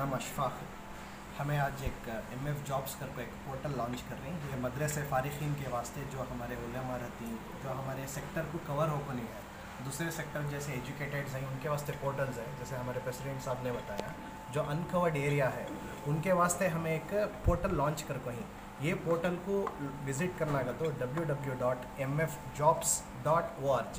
नाम अशफाक है। हमें आज एक MF जॉब्स करके एक पोर्टल लॉन्च कर रही हैं। ये मदरसे फ़ारिकीन के वास्ते जो हमारे उलमा रहती हैं, जो हमारे सेक्टर को कवर हो को नहीं है, दूसरे सेक्टर जैसे एजुकेटेड्स हैं उनके वास्ते पोर्टल्स हैं। जैसे हमारे प्रेसिडेंट साहब ने बताया, जो अनकवर्ड एरिया है उनके वास्ते हमें एक पोर्टल लॉन्च कर कहीं ये पोर्टल को विज़िट करना का तो www.mfjobs.org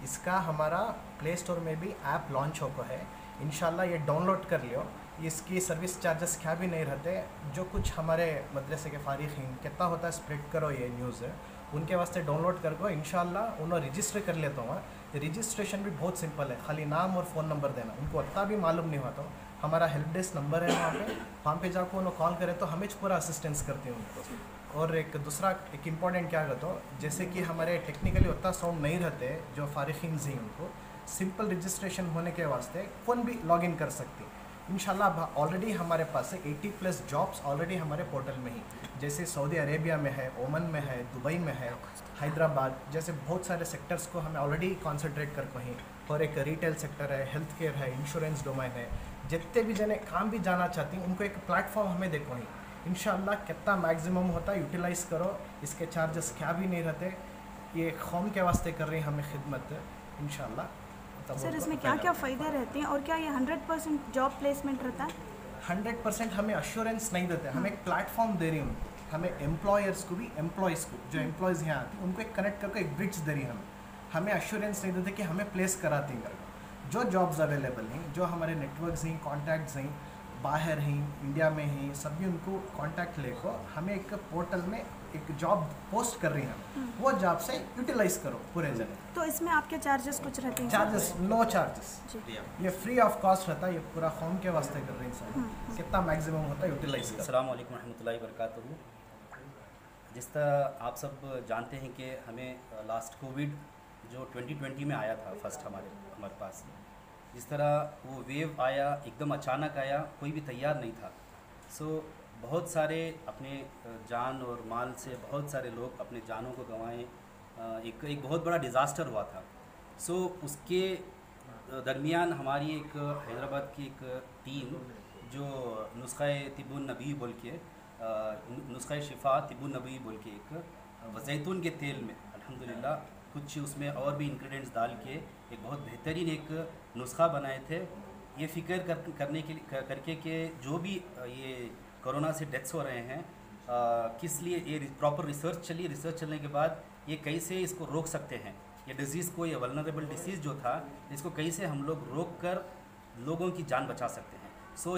इसका हमारा प्ले स्टोर में भी ऐप लॉन्च होकर है। इंशाल्लाह ये डाउनलोड कर लियो। इसकी सर्विस चार्जेस क्या भी नहीं रहते। जो कुछ हमारे मदरसे के फ़ारिकीन कितना होता है स्प्रेड करो ये न्यूज़ है उनके वास्ते डाउनलोड कर को इंशाल्लाह उन्हें रजिस्टर कर लेता हूँ। रजिस्ट्रेशन भी बहुत सिंपल है, खाली नाम और फ़ोन नंबर देना। उनको इतना भी मालूम नहीं होता। हमारा हेल्प डेस्क नंबर है वहाँ पे जाकर उन्हें कॉल करें तो हमें पूरा असिस्टेंस करते हैं उनको। और एक दूसरा एक इम्पॉर्टेंट क्या कहता हूँ, जैसे कि हमारे टेक्निकली उतना साउंड नहीं रहते जो फ़ारिकीन ही उनको सिंपल रजिस्ट्रेशन होने के वास्ते फ़ोन भी लॉगिन कर सकती है। इंशाल्लाह ऑलरेडी हमारे पास है 80+ जॉब्स ऑलरेडी हमारे पोर्टल में ही, जैसे सऊदी अरेबिया में है, ओमन में है, दुबई में है, हैदराबाद जैसे बहुत सारे सेक्टर्स को हमें ऑलरेडी कॉन्सेंट्रेट कर कहीं। और एक रिटेल सेक्टर है, हेल्थ केयर है, इंश्योरेंस डोमेन है, जितने भी जने काम भी जाना चाहती हैं उनको एक प्लेटफॉर्म हमें देखो ही। इंशाल्लाह कितना मैक्सिमम होता है यूटिलाइज़ करो। इसके चार्जेस क्या भी नहीं रहते। ये कौम के वास्ते कर रही हैं हमें खिदमत इंशाल्लाह। सर इसमें क्या क्या फ़ायदे रहते हैं और क्या ये 100% जॉब प्लेसमेंट रहता है? 100% हमें अश्योरेंस नहीं देते। हमें एक प्लेटफॉर्म दे रही हूँ, हमें एम्प्लॉयर्स को भी, एम्प्लॉयज़ को जो एम्प्लॉयज़ यहाँ आते हैं उनको एक कनेक्ट करके एक ब्रिज दे रही है। हमें अश्योरेंस नहीं देते कि हमें प्लेस कराती हैं करके। जो जॉब्स अवेलेबल हैं, जो हमारे नेटवर्क्स हैं, कॉन्टैक्ट्स हैं, बाहर हैं, इंडिया में हैं, सभी उनको कॉन्टैक्ट लेकर हमें एक पोर्टल में एक जॉब पोस्ट कर रही हैं। वो जॉब से यूटिलाइज़ करो पूरे जगह। तो इसमें आपके चार्जेस कुछ रहते हैं? चार्जेस नो चार्जेस, ये फ्री ऑफ कॉस्ट रहता है। ये पूरा कौम के वास्ते कर रही हैं। कितना मैक्सिमम होता है यूटिलाइज। अस्सलाम वालेकुम रहमतुल्लाहि वबरकातुहू। जिस तरह आप सब जानते हैं कि हमें लास्ट कोविड जो 2020 में आया था फर्स्ट हमारे पास, जिस तरह वो वेव आया एकदम अचानक आया, कोई भी तैयार नहीं था। बहुत सारे अपने जान और माल से बहुत सारे लोग अपने जानों को गंवाएं। एक बहुत बड़ा डिज़ास्टर हुआ था। उसके दरमियान हमारी एक हैदराबाद की एक टीम जो नुस्ख़ा तिब्बुन नबी बोल के नुस्ख़ा शिफा तिब्बुन नबी बोल के एक ज़ैतून के तेल में अल्हम्दुलिल्लाह कुछ उसमें और भी इंग्रेडिएंट्स डाल के एक बहुत बेहतरीन एक नुस्ख़ा बनाए थे। ये फ़िक्र करने के लिए करके कि जो भी ये कोरोना से डेथ्स हो रहे हैं, किस लिए ये प्रॉपर रिसर्च चली। रिसर्च चलने के बाद ये कैसे इसको रोक सकते हैं, ये डिज़ीज़ को, ये वल्नरेबल डिसीज़ जो था इसको कैसे हम लोग रोक कर लोगों की जान बचा सकते हैं।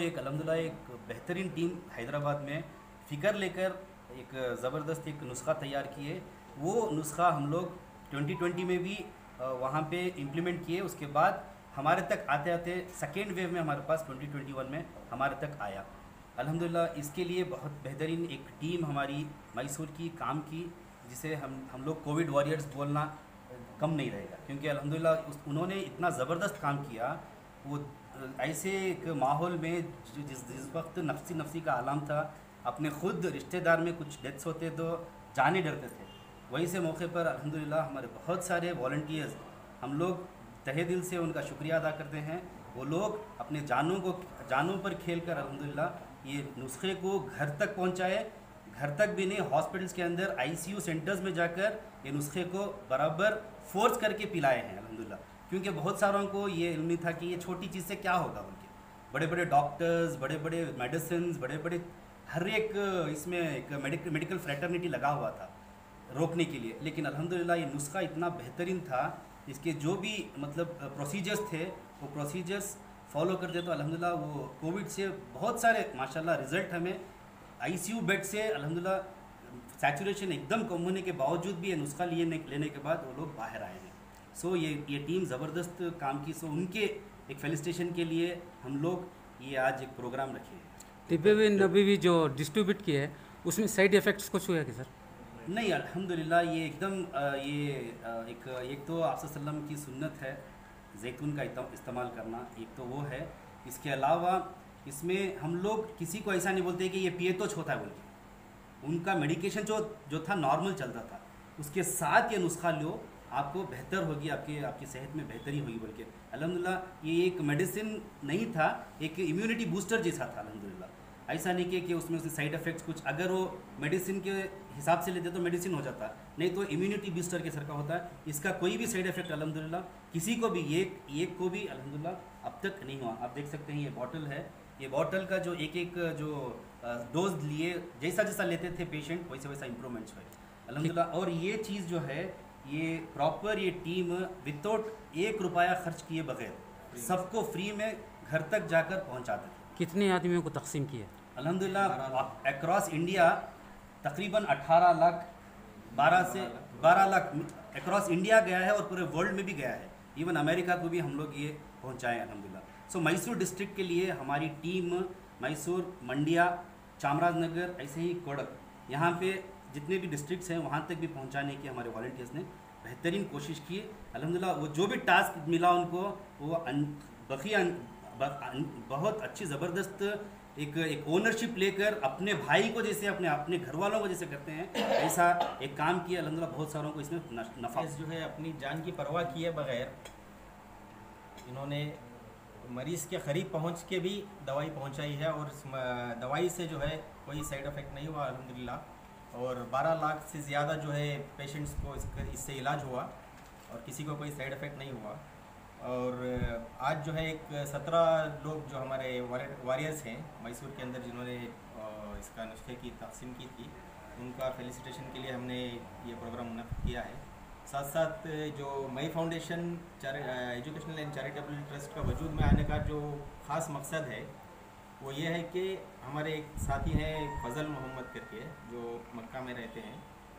एक अल्हम्दुलिल्लाह एक बेहतरीन टीम हैदराबाद में फ़िक्र लेकर एक ज़बरदस्त एक नुस्ख़ा तैयार किए। वो नुस्ख़ा हम लोग 2020 में भी वहाँ पे इम्प्लीमेंट किए। उसके बाद हमारे तक आते आते सेकेंड वेव में हमारे पास 2021 में हमारे तक आया अल्हम्दुलिल्लाह। इसके लिए बहुत बेहतरीन एक टीम हमारी मैसूर की काम की, जिसे हम लोग कोविड वॉरियर्स बोलना कम नहीं रहेगा, क्योंकि अल्हम्दुलिल्लाह उन्होंने इतना ज़बरदस्त काम किया। वो ऐसे एक माहौल में जिस वक्त नफ्सी का आलम था, अपने ख़ुद रिश्तेदार में कुछ डेथ्स होते तो जाने डरते थे, वही से मौके पर अल्हम्दुलिल्लाह हमारे बहुत सारे वॉलंटियर्स, हम लोग तहे दिल से उनका शुक्रिया अदा करते हैं। वो लोग अपने जानों पर खेल कर अल्हम्दुलिल्लाह ये नुस्खे को घर तक पहुंचाए। घर तक भी नहीं, हॉस्पिटल्स के अंदर ICU सेंटर्स में जाकर ये नुस्खे को बराबर फोर्स करके पिलाए हैं अल्हम्दुलिल्लाह। क्योंकि बहुत सारों को ये इल्म नहीं था कि ये छोटी चीज़ से क्या होगा। उनके बड़े बड़े डॉक्टर्स, बड़े बड़े मेडिसिन, बड़े बड़े हर एक इसमें एक मेडिकल फ्रेटर्निटी लगा हुआ था रोकने के लिए। लेकिन अल्हम्दुलिल्लाह ये नुस्खा इतना बेहतरीन था, इसके जो भी मतलब प्रोसीजर्स थे वो प्रोसीजर्स फॉलो करते तो अल्हम्दुलिल्लाह वो कोविड से बहुत सारे माशाल्लाह रिज़ल्ट हमें ICU बेड से अल्हम्दुलिल्लाह सैचुरेशन एकदम कम होने के बावजूद भी ये नुस्खा लेने के बाद वो लोग बाहर आए हैं। ये टीम ज़बरदस्त काम की। उनके एक फेलिसिटेशन के लिए हम लोग ये आज एक प्रोग्राम रखे हैं। तिब्बुन नबी जो डिस्ट्रीब्यूट किया है उसमें साइड इफ़ेक्ट्स कुछ हुआ कि सर? नहीं अल्हम्दुलिल्लाह ये एकदम एक तो आप सल्लम की सुन्नत है जैतून का इस्तेमाल करना, एक तो वो है। इसके अलावा इसमें हम लोग किसी को ऐसा नहीं बोलते कि ये पिए तो छोटा है बोल के। उनका मेडिकेशन जो था नॉर्मल चलता था, उसके साथ ये नुस्खा लो, आपको बेहतर होगी, आपकी सेहत में बेहतरी होगी बोल के अल्हम्दुलिल्लाह ये एक मेडिसिन नहीं था, एक इम्यूनिटी बूस्टर जैसा था अल्हम्दुलिल्लाह। ऐसा नहीं कि उसमें उसके साइड इफ़ेक्ट्स कुछ, अगर वो मेडिसिन के हिसाब से लेते तो मेडिसिन हो जाता, नहीं तो इम्यूनिटी बूस्टर के सर का होता है। इसका कोई भी साइड इफ़ेक्ट अल्हम्दुलिल्लाह किसी को भी, एक को भी अल्हम्दुलिल्लाह अब तक नहीं हुआ। आप देख सकते हैं ये बॉटल है, ये बॉटल का जो एक जो डोज लिए, जैसा जैसा लेते थे पेशेंट वैसे वैसा इम्प्रूवमेंट्स हुए अल्हम्दुलिल्लाह। और ये चीज़ जो है ये प्रॉपर, ये टीम विदाउट ₹1 खर्च किए बगैर सबको फ्री में घर तक जाकर पहुंचाते थे। कितने आदमियों को तकसीम किया? अल्हम्दुलिल्लाह अक्रॉस इंडिया तकरीबन 18 लाख 12 लाख अक्रॉस इंडिया गया है और पूरे वर्ल्ड में भी गया है, इवन अमेरिका को भी हम लोग ये पहुंचाए अल्हम्दुलिल्लाह। सो मैसूर डिस्ट्रिक्ट के लिए हमारी टीम मैसूर, मंडिया, चामराजनगर, ऐसे ही कोडक, यहाँ पे जितने भी डिस्ट्रिक्ट्स हैं वहाँ तक भी पहुँचाने की हमारे वॉलंटियर्स ने बेहतरीन कोशिश की अल्हम्दुलिल्लाह। वो जो भी टास्क मिला उनको वो बहुत अच्छी ज़बरदस्त एक ओनरशिप लेकर अपने भाई को जैसे अपने घर वालों को जैसे करते हैं, ऐसा एक काम किया अल्हम्दुलिल्लाह। बहुत सारों को इसमें नफ़ा जो है अपनी जान की परवाह किए बगैर इन्होंने मरीज़ के करीब पहुंच के भी दवाई पहुंचाई है, और इस दवाई से जो है कोई साइड इफ़ेक्ट नहीं हुआ अल्हम्दुलिल्लाह। और 12 लाख से ज़्यादा जो है पेशेंट्स को इससे इलाज हुआ और किसी को कोई साइड इफ़ेक्ट नहीं हुआ। और आज जो है एक 17 लोग जो हमारे वॉरियर्स हैं मैसूर के अंदर जिन्होंने इसका नुस्खे की तकसीम की थी, उनका फेलिसिटेशन के लिए हमने ये प्रोग्राम मुनक़्क़िद किया है। साथ साथ जो मई foundation educational and charitable trust का वजूद में आने का जो ख़ास मकसद है वो ये है कि हमारे एक साथी हैं फजल मोहम्मद करके जो मक्का में रहते हैं,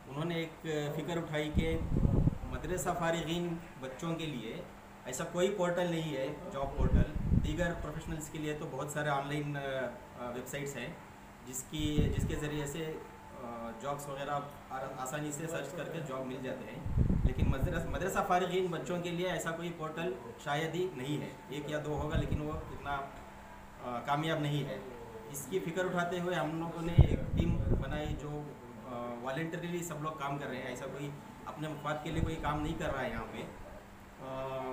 उन्होंने एक फ़िक्र उठाई कि मदरसा फ़ारिगीन बच्चों के लिए ऐसा कोई पोर्टल नहीं है, जॉब पोर्टल। दीगर प्रोफेशनल्स के लिए तो बहुत सारे ऑनलाइन वेबसाइट्स हैं जिसके ज़रिए से जॉब्स वगैरह आसानी से सर्च करके जॉब मिल जाते हैं, लेकिन मदरसा फ़ारिगीन बच्चों के लिए ऐसा कोई पोर्टल शायद ही नहीं है। 1 या 2 होगा लेकिन वो इतना कामयाब नहीं है। इसकी फ़िक्र उठाते हुए हम लोगों ने एक टीम बनाई जो वॉलंटरीली सब लोग काम कर रहे हैं, ऐसा कोई अपने मफाद के लिए कोई काम नहीं कर रहा है यहाँ पे।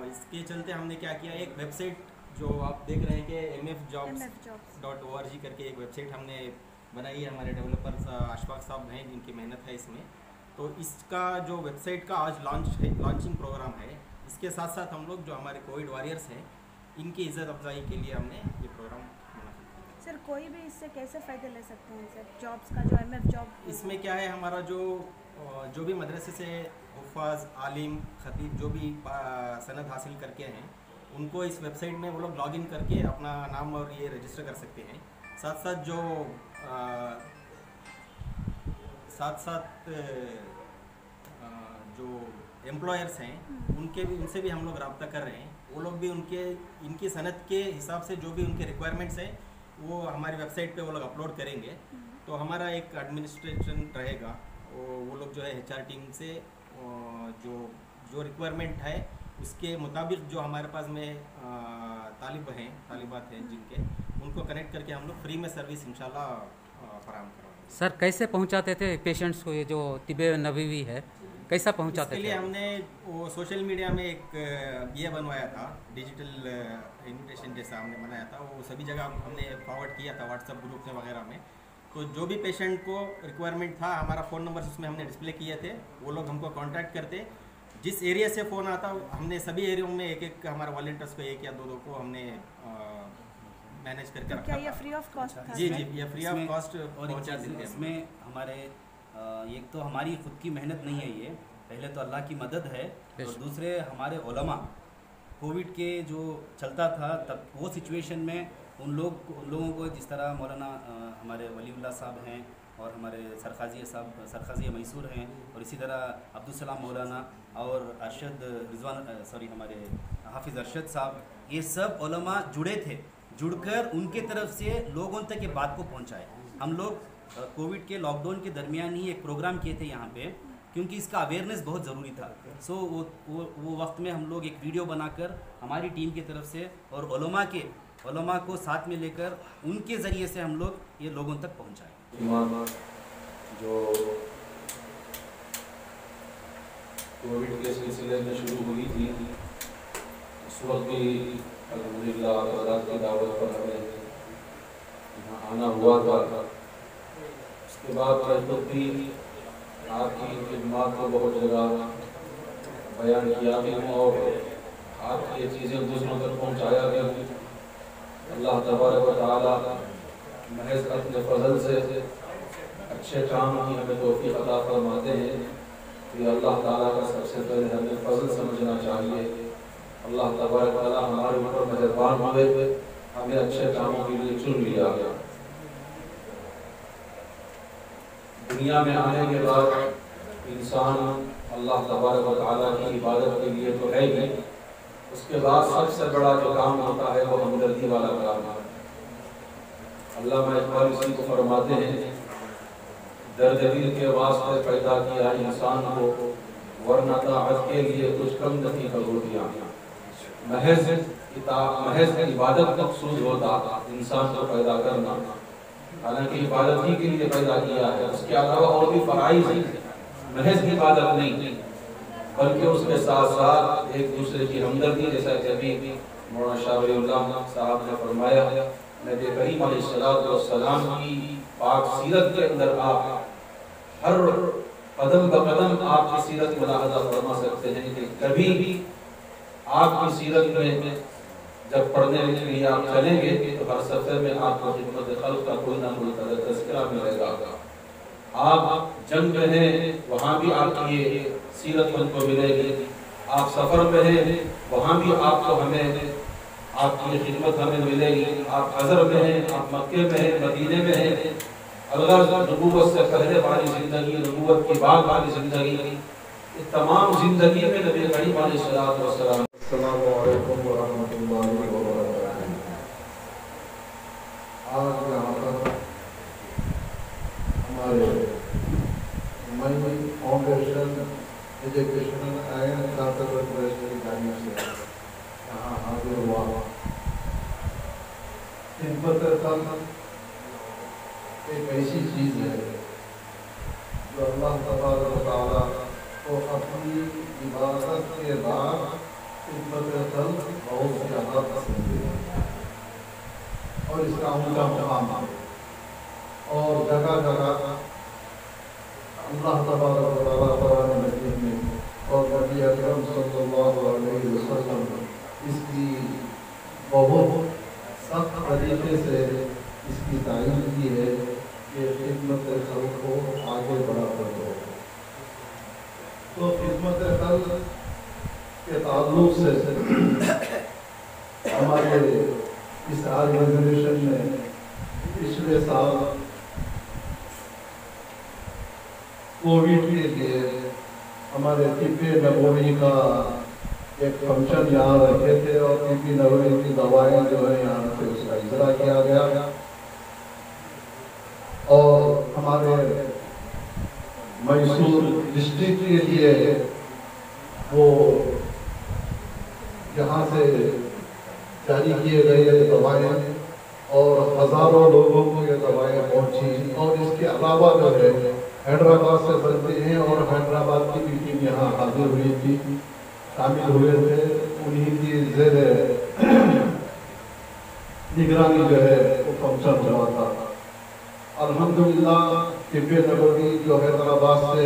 इसके चलते हमने क्या किया, एक वेबसाइट जो आप देख रहे हैं कि mfjobs.org करके एक वेबसाइट हमने बनाई है। हमारे डेवलपर्स अशफाक साहब हैं जिनकी मेहनत है इसमें। तो इसका जो वेबसाइट का आज लॉन्चिंग प्रोग्राम है, इसके साथ साथ हम लोग जो हमारे कोविड वॉरियर्स हैं इनकी इज़्ज़त अफजाई के लिए हमने ये प्रोग्राम मुनक़्क़िद किया। सर कोई भी इससे कैसे फ़ायदे ले सकते हैं सर, जॉब्स का जो MF जॉब? इसमें क्या है, हमारा जो भी मदरसे से हुफ़ाज़, आलिम, ख़तीब जो भी सनद हासिल करके हैं उनको इस वेबसाइट में वो लोग लॉगिन करके अपना नाम और ये रजिस्टर कर सकते हैं। साथ साथ जो एम्प्लॉयर्स हैं उनसे भी हम लोग रब्ता कर रहे हैं। वो लोग भी इनकी सनद के हिसाब से जो भी उनके रिक्वायरमेंट्स हैं वो हमारी वेबसाइट पे वो लोग अपलोड करेंगे। तो हमारा एक एडमिनिस्ट्रेशन रहेगा, वो लोग जो है HR टीम से जो रिक्वायरमेंट है उसके मुताबिक जो हमारे पास में तालिबात हैं जिनके, उनको कनेक्ट करके हम लोग फ्री में सर्विस इंशाल्लाह फराहम करवाएंगे। सर कैसे पहुंचाते थे पेशेंट्स को, ये जो तिब्बे नबवी है कैसा पहुंचाते थे? इसके लिए हमने वो सोशल मीडिया में एक ये बनवाया था, डिजिटल इन्विटेशन जैसा हमने बनाया था, वो सभी जगह हमने फॉरवर्ड किया था व्हाट्सएप ग्रुप में वगैरह में। तो जो भी पेशेंट को रिक्वायरमेंट था, हमारा फ़ोन नंबर उसमें हमने डिस्प्ले किए थे, वो लोग हमको कांटेक्ट करते। जिस एरिया से फ़ोन आता हमने सभी एरिया में एक हमारे वॉलंटियर्स को 1 या 2 को हमने मैनेज करके रखा। क्या ये फ्री ऑफ कॉस्ट था? जी, ये फ्री ऑफ कॉस्ट पहुँचा देते हैं। इसमें हमारे एक तो हमारी खुद की मेहनत नहीं है, ये पहले तो अल्लाह की मदद है, और दूसरे हमारे उलमा कोविड के जो चलता था तब वो सिचुएशन में उन लोगों को जिस तरह मौलाना हमारे वलीउल्लाह साहब हैं और हमारे सरखाजी मैसूर हैं, और इसी तरह अब्दुलसलाम मौलाना और हमारे हाफिज़ अरशद साहब, ये सब उलमा जुड़े थे, जुड़कर उनके तरफ से लोगों तक ये बात को पहुंचाए। हम लोग कोविड के लॉकडाउन के दरमियान ही एक प्रोग्राम किए थे यहाँ पे, क्योंकि इसका अवेयरनेस बहुत ज़रूरी था। सो वो वक्त में हम लोग एक वीडियो बनाकर हमारी टीम की तरफ से और उलमा को साथ में लेकर उनके ज़रिए से हम लोग ये लोगों तक पहुँचाए। जो कोविड के सिलसिले में शुरू हुई थी, इस वक्त भी अल्हम्दुलिल्लाह हज़रत की दावत पर हमें यहाँ आना हुआ था। उसके बाद मैं खुद भी आपकी खिदमत को बहुत जगह बयान किया भी हूँ और आपकी ये चीज़ें दूसरों तक पहुँचाया भी हूँ। अल्लाह तबारक व तआला महज अपने फजल से अच्छे काम की हमें तौफीक अता फरमाते हैं। तो ये अल्लाह ताला का सबसे पहले हमें फजल समझना चाहिए। अल्लाह तबारक व तआला हमारे ऊपर मेहरबान हुए, हमें अच्छे कामों के लिए चुन लिया। दुनिया में आने के बाद इंसान अल्लाह तबारक व तआला की इबादत के लिए तो है ही, उसके बाद सबसे बड़ा जो काम होता है वो हमदर्दी वाला काम है। अल्लामा इकबाल इसी को फरमाते हैं, दर्द दिल के वास्ते पैदा किया इंसान को, वरना ताअत के लिए कुछ कम नहीं कबूलियाँ। महज इबादत मकसूद होता इंसान को पैदा करना, हालांकि इबादत ही के लिए पैदा किया है। उसके अलावा और भी फराइज़ हैं, महज इबादत नहीं बल्कि उसके साथ साथ एक दूसरे की हमदर्दी, जैसा कि अभी मौलाना शाह वलीउल्लाह साहब ने फरमाया, नबी करीम अलैहिस्सलाम की पाक सीरत के अंदर आप हर कदम ब कदम आपकी सीरत मुलाहजा फरमा सकते हैं कि कभी भी आपकी सीरत में जब पढ़ने के लिए आप चलेंगे तो हर सफ़र में आपको खिदमत खल्क़ का कोई ना कोई तज़किरा मिलेगा। आप जंग में हैं वहाँ भी आपकी ये सीरत हमको मिलेगी। आप सफ़र में हैं वहाँ भी आपको हमें आपकी खिदमत हमें मिलेगी। आप हज़र में हैं, आप मक्के में हैं, मदीने में हैं, अलग़ नबूवत से पहले वाली ज़िंदगी, नबूवत के बाद वाली ज़िंदगी, ये तमाम ज़िंदगी में नबी करीम अलैहिस्सलातु वस्सलाम। अस्सलामु अलैकुम व रहमतुल्लाहि व बरकातुहू। आज यहाँ पर हमारे मई foundation educational and chartered trust की जानिब से यहाँ हाजिर हुआ। खिदमत खल्क़ एक ऐसी चीज़ है जो अल्लाह तबारक व तआला को अपनी इबादत के बाद खिदमत खल्क़ बहुत ज़्यादा पसंद है और इसका उनका मुकाम है। और जगह जगह अल्लाह तबारक व तआला कुरान मजीद में और नबी अकरम सल्लल्लाहु अलैहि वसल्लम इसकी बहुत सख्त तरीके से इसकी तारीफ की है कि खिदमत खल्क़ को आगे बढ़ाकर दो। तो खिदमत खल्क़ के ताल्लुक से हमारे इस ऑर्गेनाइजेशन ने पिछले साल कोविड के लिए हमारे तिब्बे नबवी का एक फंक्शन यहाँ रखे थे और तिब्बे नबवी की दवाएं जो है यहाँ से उसका इजरा किया गया। और हमारे मैसूर डिस्ट्रिक्ट के लिए वो यहाँ से जारी किए गए दवाएं और हज़ारों लोगों को ये दवाएं पहुँची। और इसके अलावा जो है हैदराबाद से बनते हैं और हैदराबाद की भी टीम यहाँ हाजिर हुई थी, शामिल हुए थे। उन्हीं की ज़ेरे निगरानी जो है वो फंक्शन हुआ था। अल्हम्दुलिल्लाह तिब्बे नबवी जो हैदराबाद से